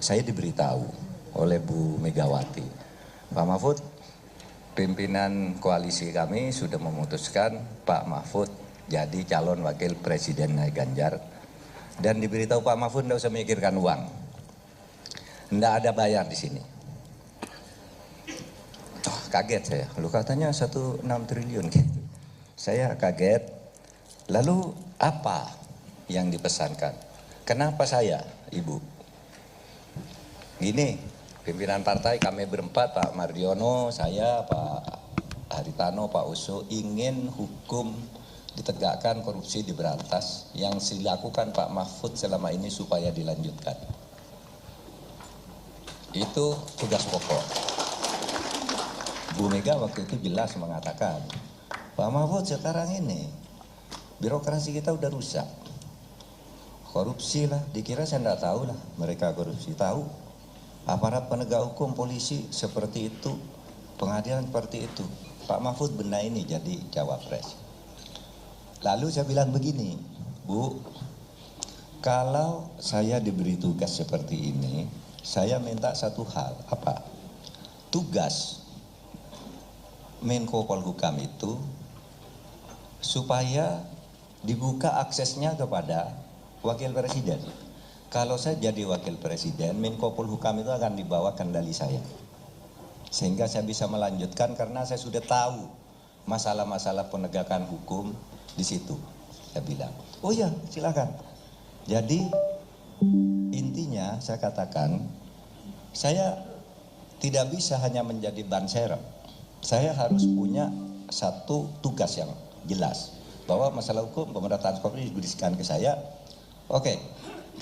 saya diberitahu oleh Bu Megawati, Pak Mahfud, pimpinan koalisi kami sudah memutuskan Pak Mahfud jadi calon wakil presiden Ganjar, dan diberitahu Pak Mahfud tidak usah memikirkan uang, tidak ada bayar di sini. Oh, kaget saya, lu katanya 1,6 triliun gitu. Saya kaget. Lalu apa yang dipesankan? Kenapa saya, Ibu? Gini, pimpinan partai kami berempat, Pak Mardiono, saya, Pak Haritano, Pak Oso, ingin hukum ditegakkan, korupsi diberantas. Yang dilakukan Pak Mahfud selama ini supaya dilanjutkan. Itu tugas pokok. Bu Mega waktu itu jelas mengatakan, Pak Mahfud sekarang ini birokrasi kita udah rusak. Korupsi lah, dikira saya enggak tahu lah mereka korupsi. Tahu, aparat penegak hukum, polisi seperti itu, pengadilan seperti itu. Pak Mahfud benar ini jadi cawapres. Lalu saya bilang begini, Bu, kalau saya diberi tugas seperti ini, saya minta satu hal, apa? Tugas Menko Polhukam itu supaya dibuka aksesnya kepada wakil presiden. Kalau saya jadi wakil presiden, Menko Polhukam itu akan dibawa kendali saya. Sehingga saya bisa melanjutkan karena saya sudah tahu masalah-masalah penegakan hukum di situ. Saya bilang, oh ya silakan. Jadi intinya saya katakan, saya tidak bisa hanya menjadi ban serep. Saya harus punya satu tugas yang jelas. Bahwa masalah hukum pemberantasan korupsi diberikan ke saya, oke,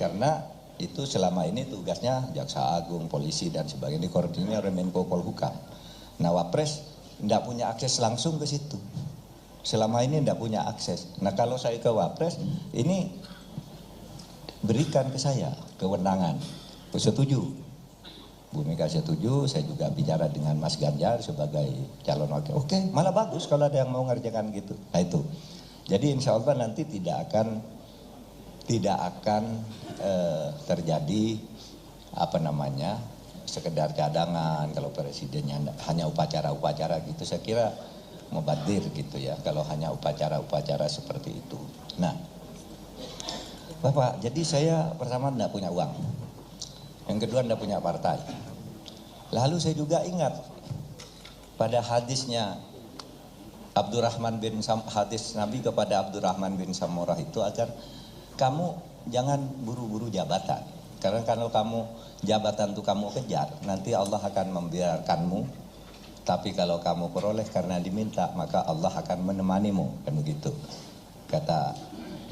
karena itu selama ini tugasnya Jaksa Agung, polisi dan sebagainya, dikoordinir oleh Menko Polhukam. Nah, Wapres tidak punya akses langsung ke situ. Selama ini tidak punya akses. Nah, kalau saya ke Wapres, ini berikan ke saya kewenangan. Setuju. Bu Mega setuju, saya juga bicara dengan Mas Ganjar sebagai calon wakil. Oke, malah bagus kalau ada yang mau ngerjakan gitu. Nah itu. Jadi insya Allah nanti tidak akan terjadi sekedar cadangan kalau presidennya hanya upacara-upacara gitu. Saya kira mubadir gitu ya kalau hanya upacara-upacara seperti itu. Nah, Bapak, jadi saya pertama tidak punya uang, yang kedua tidak punya partai. Lalu saya juga ingat pada hadisnya hadis Nabi kepada Abdurrahman bin Samurah itu agar kamu jangan buru-buru jabatan. Karena kalau kamu jabatan itu kamu kejar, nanti Allah akan membiarkanmu. Tapi kalau kamu peroleh karena diminta, maka Allah akan menemanimu. Kan begitu. Kata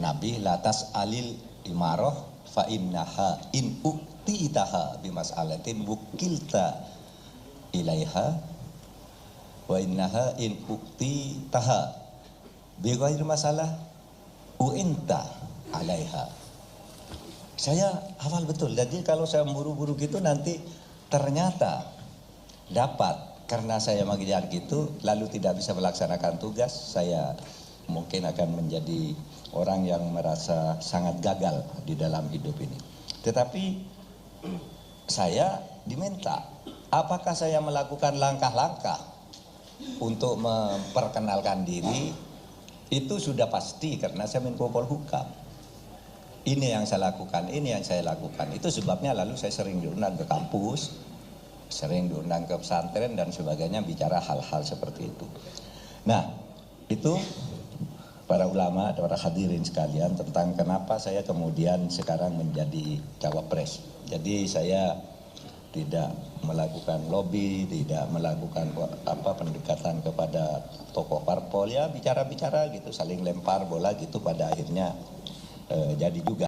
Nabi, latas alil imaroh fa innaha in uktitaha bimas'alatin wukilta ilaiha wa innaha in uktitaha bighairi masalah uinta alaiha. Saya hafal betul. Jadi kalau saya buru-buru gitu nanti ternyata dapat karena saya mengejar gitu lalu tidak bisa melaksanakan tugas, saya mungkin akan menjadi orang yang merasa sangat gagal di dalam hidup ini. Tetapi saya diminta, apakah saya melakukan langkah-langkah untuk memperkenalkan diri? Itu sudah pasti karena saya Menko Polhukam. Ini yang saya lakukan, ini yang saya lakukan. Itu sebabnya lalu saya sering diundang ke kampus, sering diundang ke pesantren dan sebagainya, bicara hal-hal seperti itu. Nah, itu para ulama, para hadirin sekalian tentang kenapa saya kemudian sekarang menjadi cawapres. Jadi saya tidak melakukan lobby, tidak melakukan pendekatan kepada tokoh parpol, ya bicara-bicara gitu, saling lempar bola gitu, pada akhirnya jadi juga.